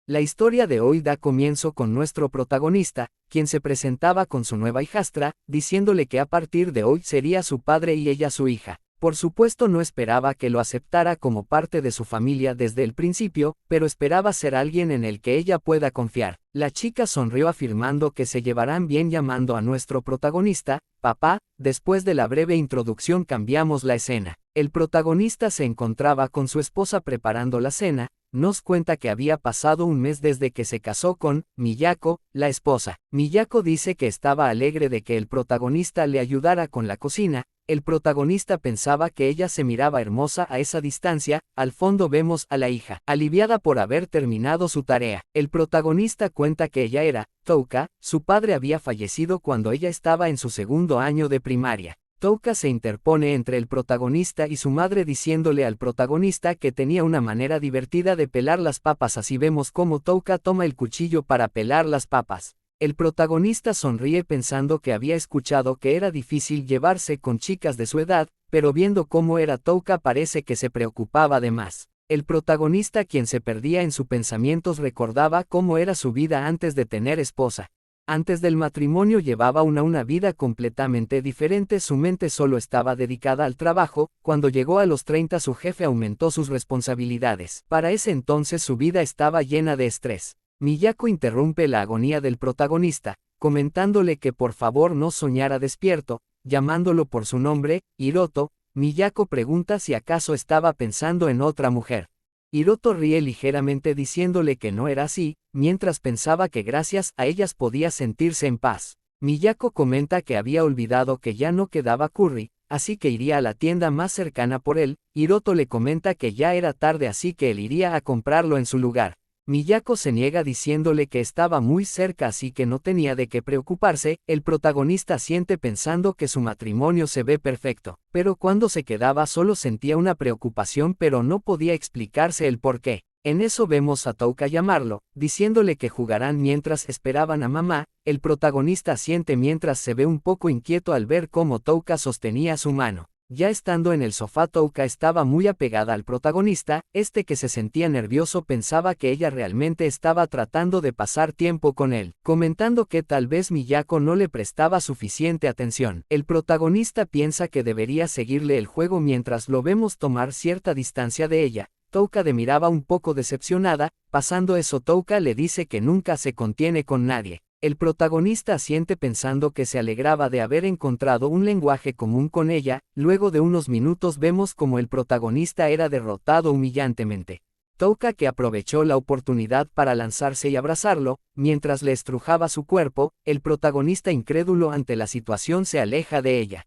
La historia de hoy da comienzo con nuestro protagonista, quien se presentaba con su nueva hijastra, diciéndole que a partir de hoy sería su padre y ella su hija. Por supuesto no esperaba que lo aceptara como parte de su familia desde el principio, pero esperaba ser alguien en el que ella pueda confiar. La chica sonrió afirmando que se llevarán bien llamando a nuestro protagonista, papá. Después de la breve introducción cambiamos la escena. El protagonista se encontraba con su esposa preparando la cena. Nos cuenta que había pasado un mes desde que se casó con Miyako, la esposa. Miyako dice que estaba alegre de que el protagonista le ayudara con la cocina. El protagonista pensaba que ella se miraba hermosa a esa distancia. Al fondo vemos a la hija, aliviada por haber terminado su tarea. El protagonista cuenta que ella era Touka, su padre había fallecido cuando ella estaba en su segundo año de primaria. Touka se interpone entre el protagonista y su madre diciéndole al protagonista que tenía una manera divertida de pelar las papas. Así vemos cómo Touka toma el cuchillo para pelar las papas. El protagonista sonríe pensando que había escuchado que era difícil llevarse con chicas de su edad, pero viendo cómo era Touka parece que se preocupaba de más. El protagonista, quien se perdía en sus pensamientos, recordaba cómo era su vida antes de tener esposa. Antes del matrimonio llevaba una vida completamente diferente, su mente solo estaba dedicada al trabajo. Cuando llegó a los 30 su jefe aumentó sus responsabilidades. Para ese entonces su vida estaba llena de estrés. Miyako interrumpe la agonía del protagonista, comentándole que por favor no soñara despierto, llamándolo por su nombre, Hiroto. Miyako pregunta si acaso estaba pensando en otra mujer. Hiroto ríe ligeramente diciéndole que no era así, mientras pensaba que gracias a ellas podía sentirse en paz. Miyako comenta que había olvidado que ya no quedaba curry, así que iría a la tienda más cercana por él. Hiroto le comenta que ya era tarde así que él iría a comprarlo en su lugar. Miyako se niega diciéndole que estaba muy cerca así que no tenía de qué preocuparse. El protagonista asiente pensando que su matrimonio se ve perfecto, pero cuando se quedaba solo sentía una preocupación pero no podía explicarse el por qué. En eso vemos a Touka llamarlo, diciéndole que jugarán mientras esperaban a mamá. El protagonista asiente mientras se ve un poco inquieto al ver cómo Touka sostenía su mano. Ya estando en el sofá, Touka estaba muy apegada al protagonista, que se sentía nervioso pensaba que ella realmente estaba tratando de pasar tiempo con él, comentando que tal vez Miyako no le prestaba suficiente atención. El protagonista piensa que debería seguirle el juego mientras lo vemos tomar cierta distancia de ella. Touka le miraba un poco decepcionada. Pasando eso, Touka le dice que nunca se contiene con nadie. El protagonista asiente pensando que se alegraba de haber encontrado un lenguaje común con ella. Luego de unos minutos vemos como el protagonista era derrotado humillantemente. Touka, que aprovechó la oportunidad para lanzarse y abrazarlo, mientras le estrujaba su cuerpo. El protagonista, incrédulo ante la situación, se aleja de ella,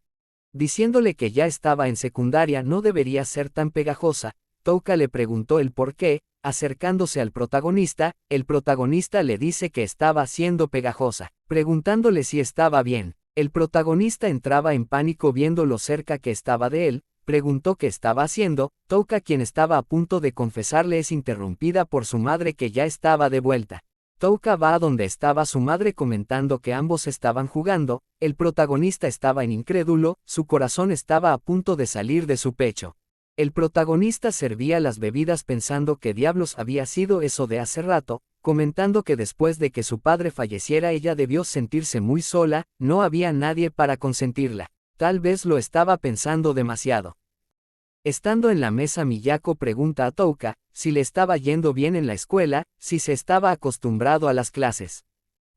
diciéndole que ya estaba en secundaria, no debería ser tan pegajosa. Touka le preguntó el por qué. Acercándose al protagonista, el protagonista le dice que estaba siendo pegajosa, preguntándole si estaba bien. El protagonista entraba en pánico viendo lo cerca que estaba de él, preguntó qué estaba haciendo. Touka, quien estaba a punto de confesarle, es interrumpida por su madre que ya estaba de vuelta. Touka va a donde estaba su madre comentando que ambos estaban jugando. El protagonista estaba incrédulo, su corazón estaba a punto de salir de su pecho. El protagonista servía las bebidas pensando qué diablos había sido eso de hace rato, comentando que después de que su padre falleciera ella debió sentirse muy sola, no había nadie para consentirla. Tal vez lo estaba pensando demasiado. Estando en la mesa, Miyako pregunta a Touka si le estaba yendo bien en la escuela, si se estaba acostumbrado a las clases.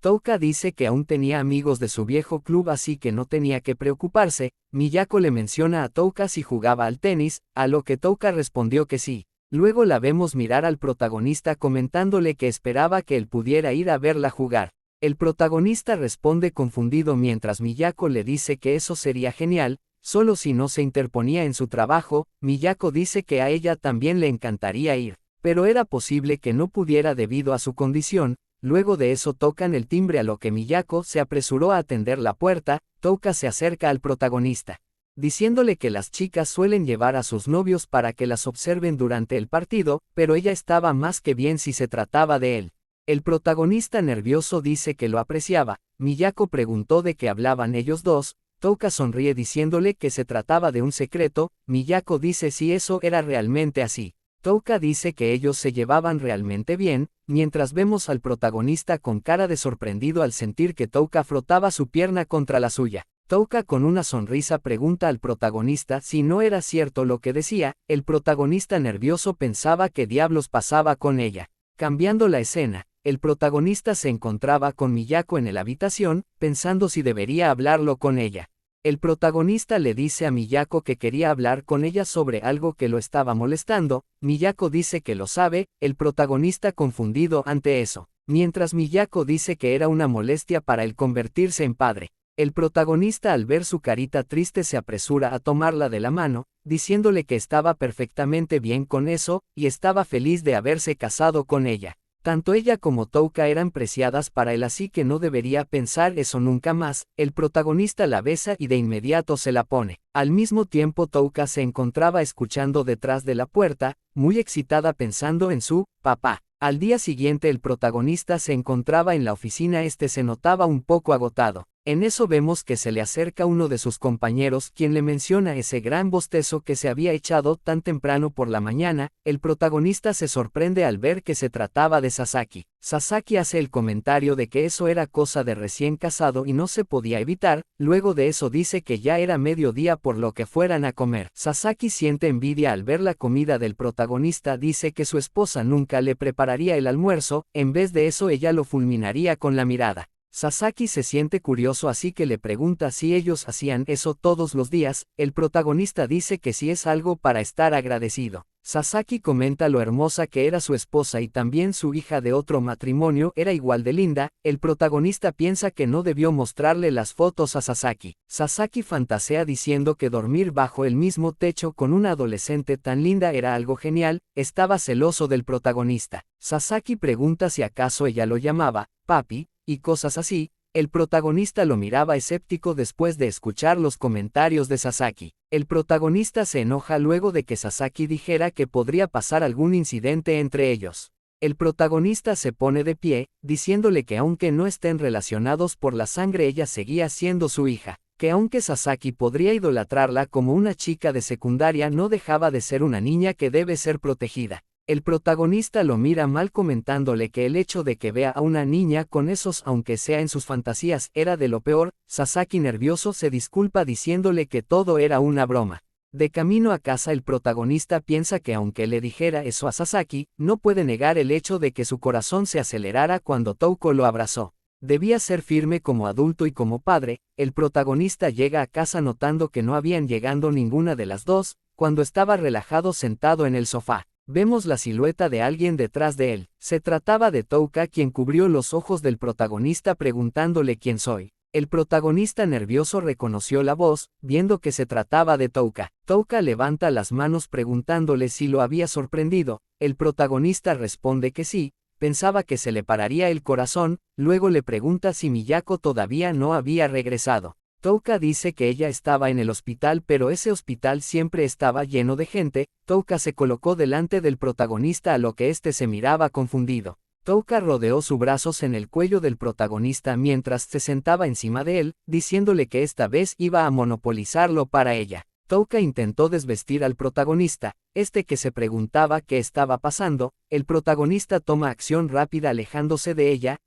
Touka dice que aún tenía amigos de su viejo club así que no tenía que preocuparse. Miyako le menciona a Touka si jugaba al tenis, a lo que Touka respondió que sí. Luego la vemos mirar al protagonista comentándole que esperaba que él pudiera ir a verla jugar. El protagonista responde confundido mientras Miyako le dice que eso sería genial, solo si no se interponía en su trabajo. Miyako dice que a ella también le encantaría ir, pero era posible que no pudiera debido a su condición. Luego de eso tocan el timbre a lo que Miyako se apresuró a atender la puerta. Touka se acerca al protagonista, diciéndole que las chicas suelen llevar a sus novios para que las observen durante el partido, pero ella estaba más que bien si se trataba de él. El protagonista nervioso dice que lo apreciaba. Miyako preguntó de qué hablaban ellos dos. Touka sonríe diciéndole que se trataba de un secreto. Miyako dice si eso era realmente así. Touka dice que ellos se llevaban realmente bien, mientras vemos al protagonista con cara de sorprendido al sentir que Touka frotaba su pierna contra la suya. Touka con una sonrisa pregunta al protagonista si no era cierto lo que decía. El protagonista nervioso pensaba qué diablos pasaba con ella. Cambiando la escena, el protagonista se encontraba con Miyako en la habitación, pensando si debería hablarlo con ella. El protagonista le dice a Miyako que quería hablar con ella sobre algo que lo estaba molestando. Miyako dice que lo sabe, el protagonista confundido ante eso, mientras Miyako dice que era una molestia para él convertirse en padre. El protagonista al ver su carita triste se apresura a tomarla de la mano, diciéndole que estaba perfectamente bien con eso, y estaba feliz de haberse casado con ella. Tanto ella como Touka eran preciadas para él, así que no debería pensar eso nunca más. El protagonista la besa y de inmediato se la pone. Al mismo tiempo Touka se encontraba escuchando detrás de la puerta, muy excitada pensando en su papá. Al día siguiente el protagonista se encontraba en la oficina, se notaba un poco agotado. En eso vemos que se le acerca uno de sus compañeros, quien le menciona ese gran bostezo que se había echado tan temprano por la mañana. El protagonista se sorprende al ver que se trataba de Sasaki. Sasaki hace el comentario de que eso era cosa de recién casado y no se podía evitar. Luego de eso dice que ya era mediodía por lo que fueran a comer. Sasaki siente envidia al ver la comida del protagonista, dice que su esposa nunca le prepararía el almuerzo, en vez de eso ella lo fulminaría con la mirada. Sasaki se siente curioso, así que le pregunta si ellos hacían eso todos los días. El protagonista dice que sí, es algo para estar agradecido. Sasaki comenta lo hermosa que era su esposa y también su hija de otro matrimonio era igual de linda. El protagonista piensa que no debió mostrarle las fotos a Sasaki. Sasaki fantasea diciendo que dormir bajo el mismo techo con una adolescente tan linda era algo genial. Estaba celoso del protagonista. Sasaki pregunta si acaso ella lo llamaba papi, y cosas así. El protagonista lo miraba escéptico después de escuchar los comentarios de Sasaki. El protagonista se enoja luego de que Sasaki dijera que podría pasar algún incidente entre ellos. El protagonista se pone de pie, diciéndole que aunque no estén relacionados por la sangre, ella seguía siendo su hija, que aunque Sasaki podría idolatrarla como una chica de secundaria, no dejaba de ser una niña que debe ser protegida. El protagonista lo mira mal comentándole que el hecho de que vea a una niña con esos, aunque sea en sus fantasías, era de lo peor. Sasaki nervioso se disculpa diciéndole que todo era una broma. De camino a casa el protagonista piensa que aunque le dijera eso a Sasaki, no puede negar el hecho de que su corazón se acelerara cuando Touko lo abrazó. Debía ser firme como adulto y como padre. El protagonista llega a casa notando que no habían llegado ninguna de las dos. Cuando estaba relajado sentado en el sofá, vemos la silueta de alguien detrás de él. Se trataba de Touka, quien cubrió los ojos del protagonista preguntándole quién soy. El protagonista nervioso reconoció la voz, viendo que se trataba de Touka. Touka levanta las manos preguntándole si lo había sorprendido. El protagonista responde que sí, pensaba que se le pararía el corazón. Luego le pregunta si Miyako todavía no había regresado. Touka dice que ella estaba en el hospital, pero ese hospital siempre estaba lleno de gente. Touka se colocó delante del protagonista, a lo que se miraba confundido. Touka rodeó sus brazos en el cuello del protagonista mientras se sentaba encima de él, diciéndole que esta vez iba a monopolizarlo para ella. Touka intentó desvestir al protagonista, que se preguntaba qué estaba pasando. El protagonista toma acción rápida alejándose de ella.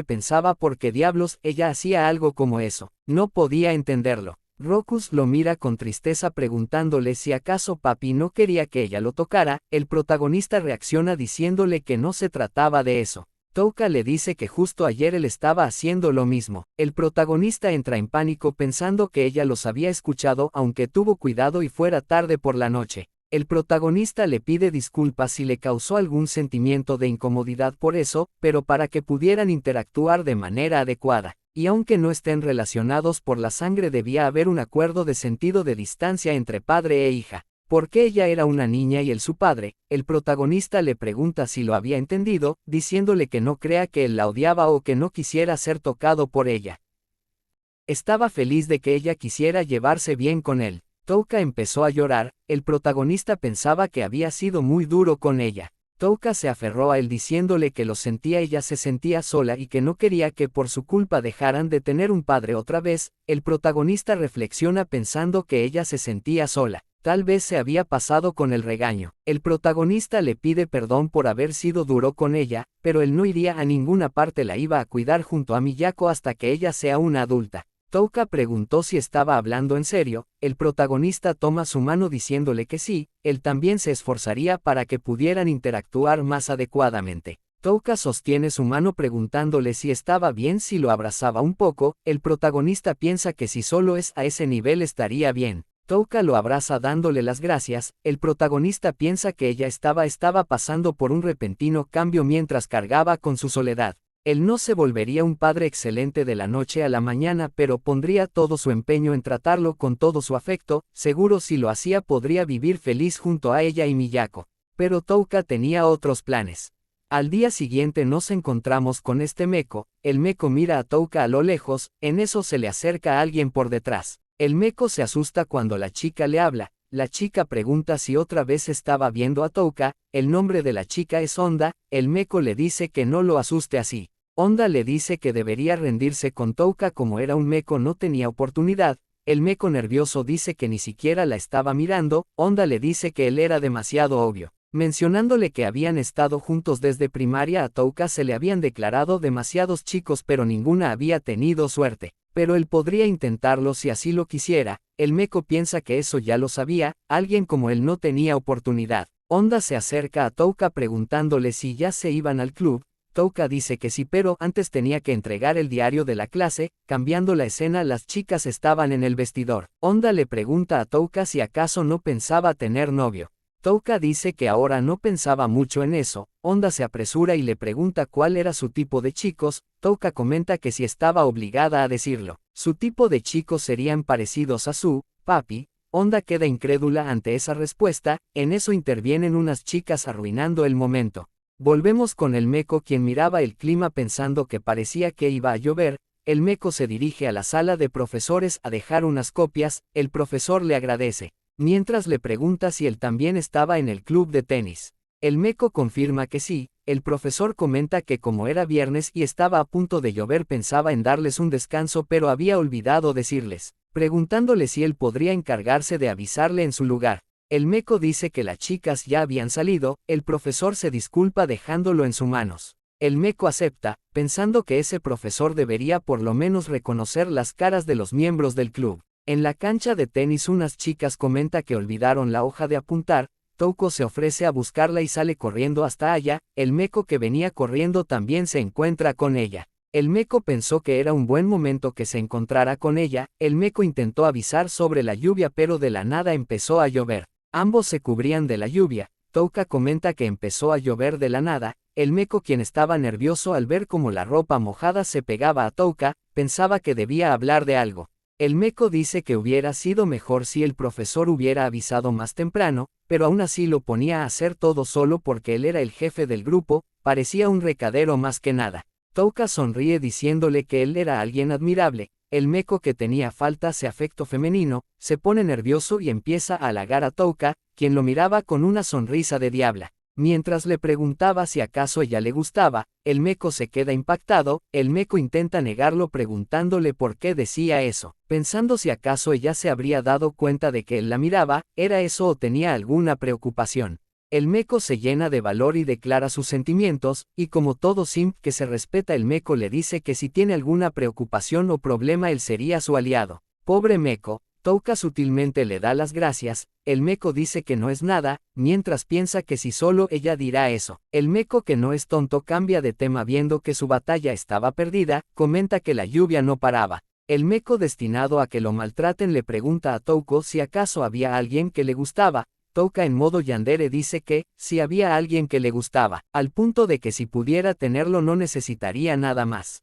Pensaba por qué diablos ella hacía algo como eso. No podía entenderlo. Rokus lo mira con tristeza preguntándole si acaso papi no quería que ella lo tocara. El protagonista reacciona diciéndole que no se trataba de eso. Touka le dice que justo ayer él estaba haciendo lo mismo. El protagonista entra en pánico pensando que ella los había escuchado, aunque tuvo cuidado y fuera tarde por la noche. El protagonista le pide disculpas si le causó algún sentimiento de incomodidad por eso, pero para que pudieran interactuar de manera adecuada. Y aunque no estén relacionados por la sangre, debía haber un acuerdo de sentido de distancia entre padre e hija. Porque ella era una niña y él su padre. El protagonista le pregunta si lo había entendido, diciéndole que no crea que él la odiaba o que no quisiera ser tocado por ella. Estaba feliz de que ella quisiera llevarse bien con él. Touka empezó a llorar. El protagonista pensaba que había sido muy duro con ella. Touka se aferró a él diciéndole que lo sentía, ella se sentía sola y que no quería que por su culpa dejaran de tener un padre otra vez. El protagonista reflexiona pensando que ella se sentía sola. Tal vez se había pasado con el regaño. El protagonista le pide perdón por haber sido duro con ella, pero él no iría a ninguna parte, la iba a cuidar junto a Miyako hasta que ella sea una adulta. Touka preguntó si estaba hablando en serio, el protagonista toma su mano diciéndole que sí, él también se esforzaría para que pudieran interactuar más adecuadamente. Touka sostiene su mano preguntándole si estaba bien si lo abrazaba un poco, el protagonista piensa que si solo es a ese nivel estaría bien. Touka lo abraza dándole las gracias, el protagonista piensa que ella estaba pasando por un repentino cambio mientras cargaba con su soledad. Él no se volvería un padre excelente de la noche a la mañana, pero pondría todo su empeño en tratarlo con todo su afecto, seguro si lo hacía podría vivir feliz junto a ella y Miyako. Pero Touka tenía otros planes. Al día siguiente nos encontramos con este meco, el meco mira a Touka a lo lejos, en eso se le acerca a alguien por detrás. El meco se asusta cuando la chica le habla, la chica pregunta si otra vez estaba viendo a Touka, el nombre de la chica es Honda, el meco le dice que no lo asuste así. Honda le dice que debería rendirse con Touka, como era un meco no tenía oportunidad, el meco nervioso dice que ni siquiera la estaba mirando, Honda le dice que él era demasiado obvio. Mencionándole que habían estado juntos desde primaria, a Touka se le habían declarado demasiados chicos pero ninguna había tenido suerte. Pero él podría intentarlo si así lo quisiera, el meco piensa que eso ya lo sabía, alguien como él no tenía oportunidad. Honda se acerca a Touka preguntándole si ya se iban al club, Touka dice que sí, pero antes tenía que entregar el diario de la clase. Cambiando la escena, las chicas estaban en el vestidor. Honda le pregunta a Touka si acaso no pensaba tener novio. Touka dice que ahora no pensaba mucho en eso. Honda se apresura y le pregunta cuál era su tipo de chicos. Touka comenta que si estaba obligada a decirlo. Su tipo de chicos serían parecidos a su papi. Honda queda incrédula ante esa respuesta, en eso intervienen unas chicas arruinando el momento. Volvemos con el meco, quien miraba el clima pensando que parecía que iba a llover. El meco se dirige a la sala de profesores a dejar unas copias, el profesor le agradece. Mientras le pregunta si él también estaba en el club de tenis. El meco confirma que sí, el profesor comenta que como era viernes y estaba a punto de llover pensaba en darles un descanso pero había olvidado decirles, preguntándole si él podría encargarse de avisarle en su lugar. El meco dice que las chicas ya habían salido, el profesor se disculpa dejándolo en sus manos. El meco acepta, pensando que ese profesor debería por lo menos reconocer las caras de los miembros del club. En la cancha de tenis unas chicas comenta que olvidaron la hoja de apuntar, Touko se ofrece a buscarla y sale corriendo hasta allá, el meco que venía corriendo también se encuentra con ella. El meco pensó que era un buen momento que se encontrara con ella, el meco intentó avisar sobre la lluvia pero de la nada empezó a llover. Ambos se cubrían de la lluvia, Touka comenta que empezó a llover de la nada, el meco, quien estaba nervioso al ver cómo la ropa mojada se pegaba a Touka, pensaba que debía hablar de algo. El meco dice que hubiera sido mejor si el profesor hubiera avisado más temprano, pero aún así lo ponía a hacer todo solo porque él era el jefe del grupo, parecía un recadero más que nada. Touka sonríe diciéndole que él era alguien admirable. El meco, que tenía faltas de afecto femenino, se pone nervioso y empieza a halagar a Touka, quien lo miraba con una sonrisa de diabla. Mientras le preguntaba si acaso ella le gustaba, el meco se queda impactado, el meco intenta negarlo preguntándole por qué decía eso, pensando si acaso ella se habría dado cuenta de que él la miraba, ¿era eso o tenía alguna preocupación? El meco se llena de valor y declara sus sentimientos, y como todo simp que se respeta, el meco le dice que si tiene alguna preocupación o problema él sería su aliado. Pobre meco, Touka sutilmente le da las gracias, el meco dice que no es nada, mientras piensa que si solo ella dirá eso. El meco, que no es tonto, cambia de tema viendo que su batalla estaba perdida, comenta que la lluvia no paraba. El meco, destinado a que lo maltraten, le pregunta a Touko si acaso había alguien que le gustaba. Touka, en modo yandere, dice que, si había alguien que le gustaba, al punto de que si pudiera tenerlo no necesitaría nada más.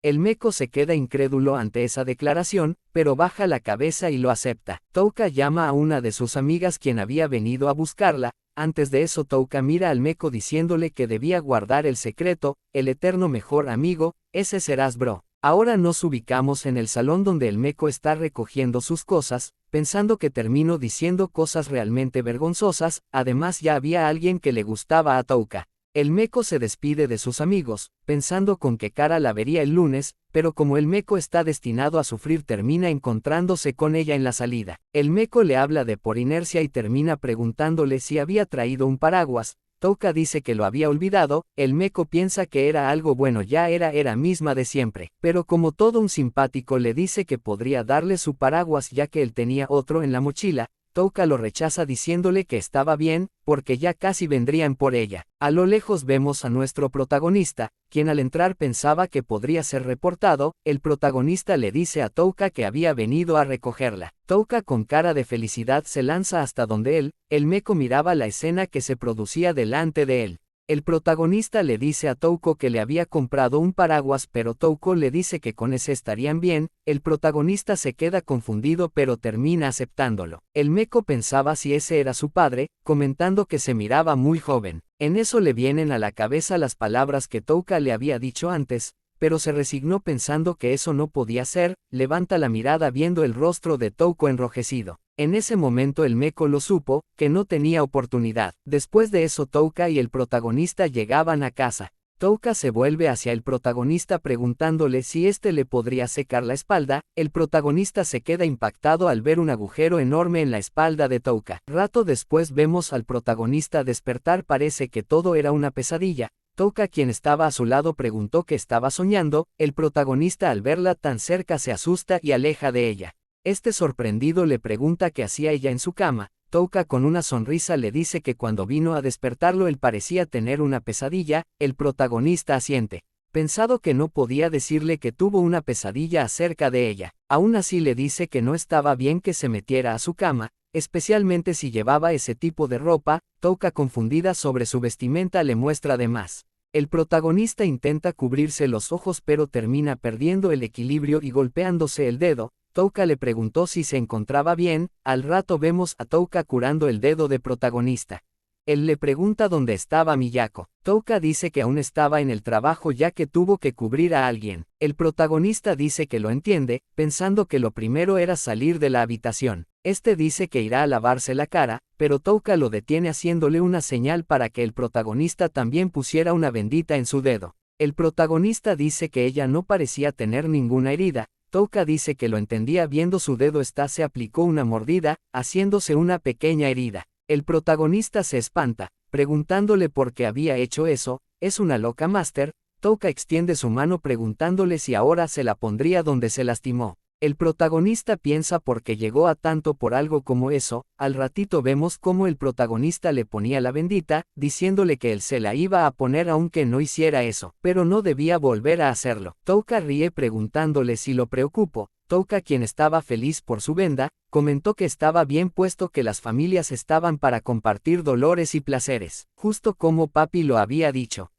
El meco se queda incrédulo ante esa declaración, pero baja la cabeza y lo acepta. Touka llama a una de sus amigas, quien había venido a buscarla. Antes de eso, Touka mira al meco diciéndole que debía guardar el secreto, el eterno mejor amigo, ese serás bro. Ahora nos ubicamos en el salón donde el meco está recogiendo sus cosas, pensando que termino diciendo cosas realmente vergonzosas. Además ya había alguien que le gustaba a Touka. El meco se despide de sus amigos, pensando con que Kara la vería el lunes, pero como el meco está destinado a sufrir termina encontrándose con ella en la salida. El meco le habla de por inercia y termina preguntándole si había traído un paraguas. Touka dice que lo había olvidado, el meco piensa que era algo bueno, ya era misma de siempre, pero como todo un simpático le dice que podría darle su paraguas ya que él tenía otro en la mochila. Touka lo rechaza diciéndole que estaba bien, porque ya casi vendrían por ella. A lo lejos vemos a nuestro protagonista, quien al entrar pensaba que podría ser reportado. El protagonista le dice a Touka que había venido a recogerla. Touka con cara de felicidad se lanza hasta donde él, el meco miraba la escena que se producía delante de él. El protagonista le dice a Touko que le había comprado un paraguas pero Touko le dice que con ese estarían bien. El protagonista se queda confundido pero termina aceptándolo. El meco pensaba si ese era su padre, comentando que se miraba muy joven. En eso le vienen a la cabeza las palabras que Touka le había dicho antes, pero se resignó pensando que eso no podía ser. Levanta la mirada viendo el rostro de Touko enrojecido. En ese momento el meco lo supo, que no tenía oportunidad. Después de eso Touka y el protagonista llegaban a casa. Touka se vuelve hacia el protagonista preguntándole si éste le podría secar la espalda. El protagonista se queda impactado al ver un agujero enorme en la espalda de Touka. Rato después vemos al protagonista despertar, parece que todo era una pesadilla. Touka, quien estaba a su lado, preguntó qué estaba soñando. El protagonista al verla tan cerca se asusta y aleja de ella. Este sorprendido le pregunta qué hacía ella en su cama. Touka con una sonrisa le dice que cuando vino a despertarlo él parecía tener una pesadilla. El protagonista asiente, pensado que no podía decirle que tuvo una pesadilla acerca de ella. Aún así le dice que no estaba bien que se metiera a su cama, especialmente si llevaba ese tipo de ropa. Touka, confundida sobre su vestimenta, le muestra de más. El protagonista intenta cubrirse los ojos pero termina perdiendo el equilibrio y golpeándose el dedo. Touka le preguntó si se encontraba bien. Al rato vemos a Touka curando el dedo de protagonista. Él le pregunta dónde estaba Miyako. Touka dice que aún estaba en el trabajo ya que tuvo que cubrir a alguien. El protagonista dice que lo entiende, pensando que lo primero era salir de la habitación. Este dice que irá a lavarse la cara, pero Touka lo detiene haciéndole una señal para que el protagonista también pusiera una bendita en su dedo. El protagonista dice que ella no parecía tener ninguna herida. Touka dice que lo entendía viendo su dedo. Se aplicó una mordida, haciéndose una pequeña herida. El protagonista se espanta, preguntándole por qué había hecho eso. Es una loca, Master. Touka extiende su mano preguntándole si ahora se la pondría donde se lastimó. El protagonista piensa por qué llegó a tanto por algo como eso. Al ratito vemos cómo el protagonista le ponía la bendita, diciéndole que él se la iba a poner aunque no hiciera eso, pero no debía volver a hacerlo. Touka ríe preguntándole si lo preocupó. Touka, quien estaba feliz por su venda, comentó que estaba bien puesto que las familias estaban para compartir dolores y placeres, justo como papi lo había dicho.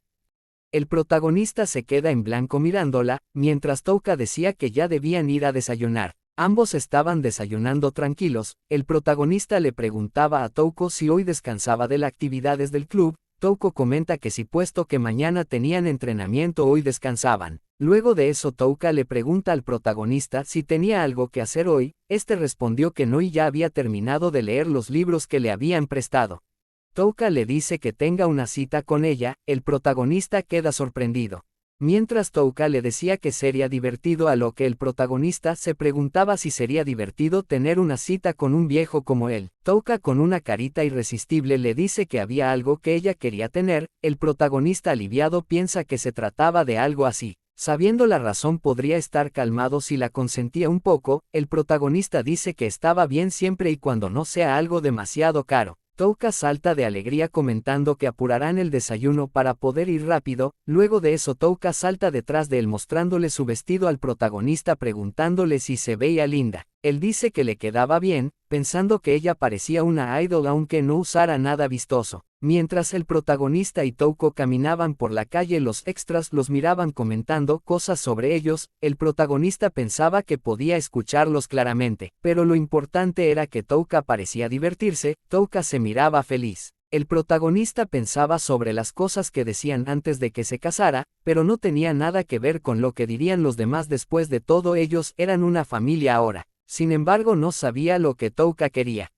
El protagonista se queda en blanco mirándola, mientras Touka decía que ya debían ir a desayunar. Ambos estaban desayunando tranquilos. El protagonista le preguntaba a Touko si hoy descansaba de las actividades del club. Touko comenta que sí, puesto que mañana tenían entrenamiento, hoy descansaban. Luego de eso Touka le pregunta al protagonista si tenía algo que hacer hoy. Este respondió que no y ya había terminado de leer los libros que le habían prestado. Touka le dice que tenga una cita con ella. El protagonista queda sorprendido. Mientras Touka le decía que sería divertido, a lo que el protagonista se preguntaba si sería divertido tener una cita con un viejo como él. Touka con una carita irresistible le dice que había algo que ella quería tener. El protagonista, aliviado, piensa que se trataba de algo así. Sabiendo la razón, podría estar calmado si la consentía un poco. El protagonista dice que estaba bien siempre y cuando no sea algo demasiado caro. Touka salta de alegría comentando que apurarán el desayuno para poder ir rápido. Luego de eso Touka salta detrás de él mostrándole su vestido al protagonista preguntándole si se veía linda. Él dice que le quedaba bien, pensando que ella parecía una idol aunque no usara nada vistoso. Mientras el protagonista y Touko caminaban por la calle, los extras los miraban comentando cosas sobre ellos. El protagonista pensaba que podía escucharlos claramente, pero lo importante era que Touka parecía divertirse. Touka se miraba feliz. El protagonista pensaba sobre las cosas que decían antes de que se casara, pero no tenía nada que ver con lo que dirían los demás. Después de todo, ellos eran una familia ahora. Sin embargo, no sabía lo que Touka quería.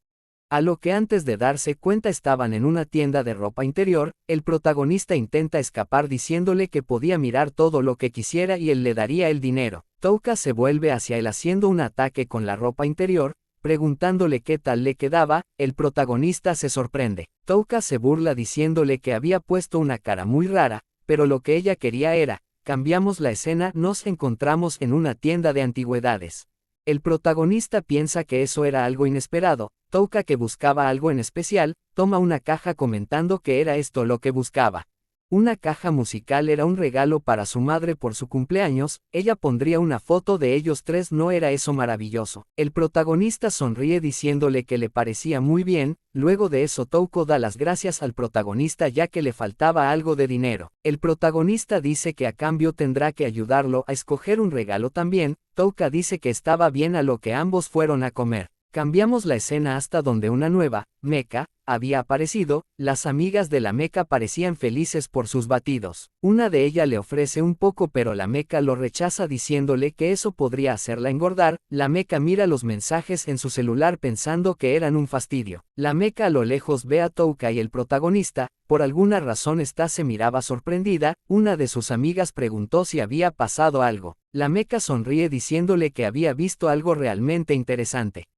A lo que antes de darse cuenta estaban en una tienda de ropa interior, el protagonista intenta escapar diciéndole que podía mirar todo lo que quisiera y él le daría el dinero. Touka se vuelve hacia él haciendo un ataque con la ropa interior, preguntándole qué tal le quedaba. El protagonista se sorprende. Touka se burla diciéndole que había puesto una cara muy rara, pero lo que ella quería era, cambiamos la escena, nos encontramos en una tienda de antigüedades. El protagonista piensa que eso era algo inesperado. Touka, que buscaba algo en especial, toma una caja comentando que era esto lo que buscaba. Una caja musical era un regalo para su madre por su cumpleaños, ella pondría una foto de ellos tres, ¿no era eso maravilloso? El protagonista sonríe diciéndole que le parecía muy bien. Luego de eso Touko da las gracias al protagonista ya que le faltaba algo de dinero. El protagonista dice que a cambio tendrá que ayudarlo a escoger un regalo también. Touka dice que estaba bien, a lo que ambos fueron a comer. Cambiamos la escena hasta donde una nueva meca había aparecido. Las amigas de la meca parecían felices por sus batidos. Una de ellas le ofrece un poco, pero la meca lo rechaza diciéndole que eso podría hacerla engordar. La meca mira los mensajes en su celular pensando que eran un fastidio. La meca a lo lejos ve a Touka y el protagonista. Por alguna razón esta se miraba sorprendida. Una de sus amigas preguntó si había pasado algo. La meca sonríe diciéndole que había visto algo realmente interesante.